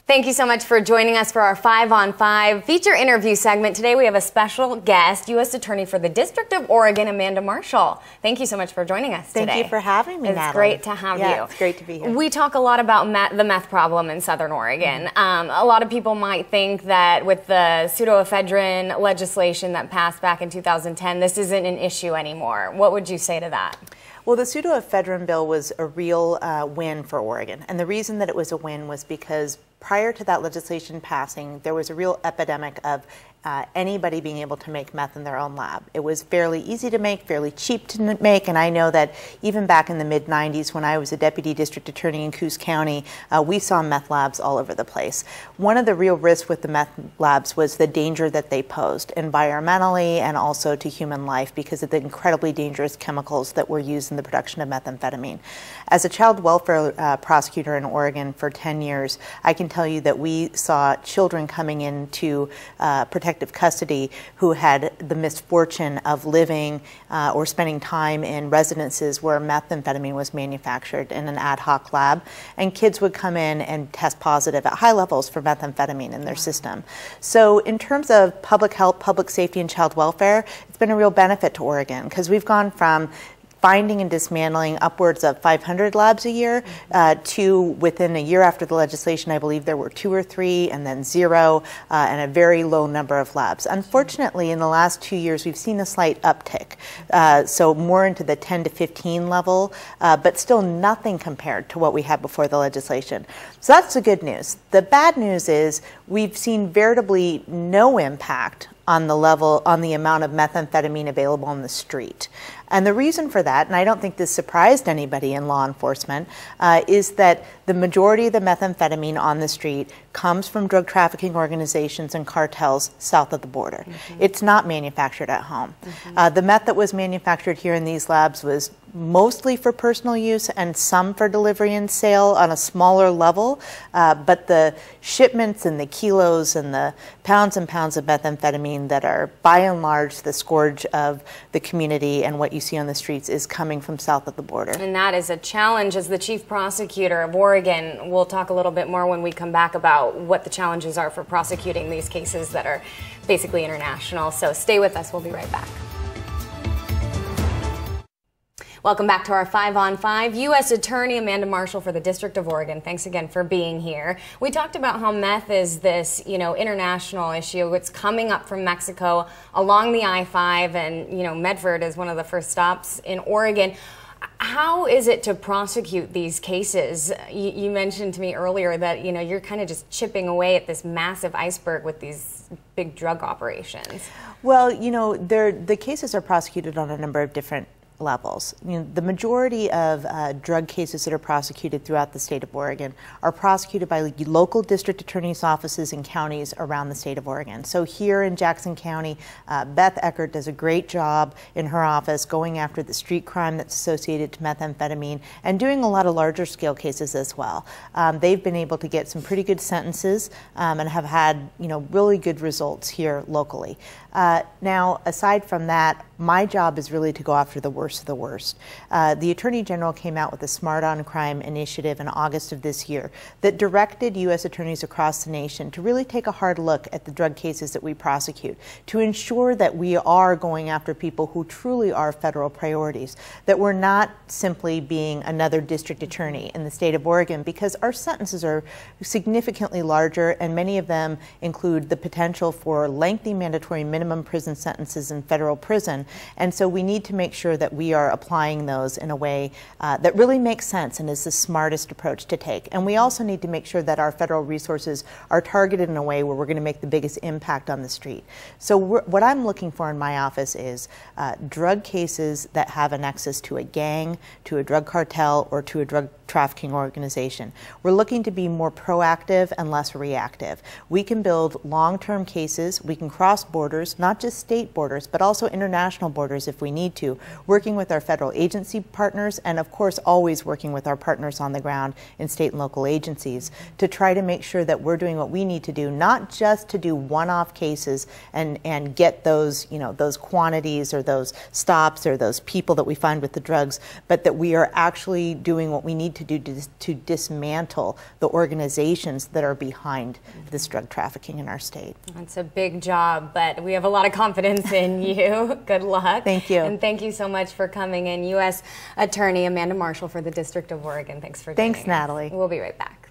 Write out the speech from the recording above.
Thank you so much for joining us for our 5 on 5 feature interview segment. Today we have a special guest, U.S. Attorney for the District of Oregon, Amanda Marshall. Thank you so much for joining us today. Thank you for having me, Natalie. It's great to have you. It's great to be here. We talk a lot about the meth problem in Southern Oregon. A lot of people might think that with the pseudoephedrine legislation that passed back in 2010, this isn't an issue anymore. What would you say to that? Well, the pseudoephedrine bill was a real win for Oregon. And the reason that it was a win was because prior to that legislation passing, there was a real epidemic of anybody being able to make meth in their own lab. It was fairly easy to make, fairly cheap to make, and I know that even back in the mid-90s when I was a deputy district attorney in Coos County, we saw meth labs all over the place. One of the real risks with the meth labs was the danger that they posed environmentally and also to human life because of the incredibly dangerous chemicals that were used in the production of methamphetamine. As a child welfare prosecutor in Oregon for 10 years, I can tell you that we saw children coming into protective custody who had the misfortune of living or spending time in residences where methamphetamine was manufactured in an ad hoc lab, and kids would come in and test positive at high levels for methamphetamine in their system. So in terms of public health, public safety, and child welfare, it's been a real benefit to Oregon because we've gone from finding and dismantling upwards of 500 labs a year to within a year after the legislation, I believe there were 2 or 3 and then 0 and a very low number of labs. Unfortunately, in the last 2 years, we've seen a slight uptick, so more into the 10 to 15 level, but still nothing compared to what we had before the legislation. So that's the good news. The bad news is we've seen veritably no impact on the amount of methamphetamine available on the street. And the reason for that, and I don't think this surprised anybody in law enforcement, is that the majority of the methamphetamine on the street comes from drug trafficking organizations and cartels south of the border. It's not manufactured at home. The meth that was manufactured here in these labs was mostly for personal use and some for delivery and sale on a smaller level, but the shipments and the kilos and the pounds and pounds of methamphetamine that are by and large the scourge of the community and what you see on the streets is coming from south of the border. And that is a challenge. As the chief prosecutor of Oregon, we'll talk a little bit more when we come back about what the challenges are for prosecuting these cases that are basically international. So stay with us. We'll be right back. Welcome back to our 5 on 5. U.S. Attorney Amanda Marshall for the District of Oregon. Thanks again for being here. We talked about how meth is this, international issue. It's coming up from Mexico along the I-5, and, Medford is one of the first stops in Oregon. How is it to prosecute these cases? You mentioned to me earlier that, you're kind of just chipping away at this massive iceberg with these big drug operations. Well, the cases are prosecuted on a number of different levels. The majority of drug cases that are prosecuted throughout the state of Oregon are prosecuted by local district attorney's offices and counties around the state of Oregon. So here in Jackson County, Beth Eckert does a great job in her office going after the street crime that's associated to methamphetamine and doing a lot of larger scale cases as well. They've been able to get some pretty good sentences and have had really good results here locally. Now, aside from that, my job is really to go after the worst of the worst. The Attorney General came out with a Smart on Crime initiative in August of this year that directed U.S. attorneys across the nation to really take a hard look at the drug cases that we prosecute, to ensure that we are going after people who truly are federal priorities, that we're not simply being another district attorney in the state of Oregon, because our sentences are significantly larger, and many of them include the potential for lengthy mandatory minimum prison sentences in federal prison. And so we need to make sure that we are applying those in a way that really makes sense and is the smartest approach to take. And we also need to make sure that our federal resources are targeted in a way where we're going to make the biggest impact on the street. So what I'm looking for in my office is drug cases that have a nexus to a gang, to a drug cartel, or to a drug trafficking organization. We're looking to be more proactive and less reactive. We can build long-term cases. We can cross borders, not just state borders, but also international borders if we need to, working with our federal agency partners and, of course, always working with our partners on the ground in state and local agencies to try to make sure that we're doing what we need to do, not just to do one-off cases and get those, those quantities or those stops or those people that we find with the drugs, but that we are actually doing what we need to to do to dismantle the organizations that are behind this drug trafficking in our state. It's a big job, but we have a lot of confidence in you. Good luck. Thank you. And thank you so much for coming in. U.S. Attorney Amanda Marshall for the District of Oregon. Thanks for joining us. Thanks, Natalie. We'll be right back.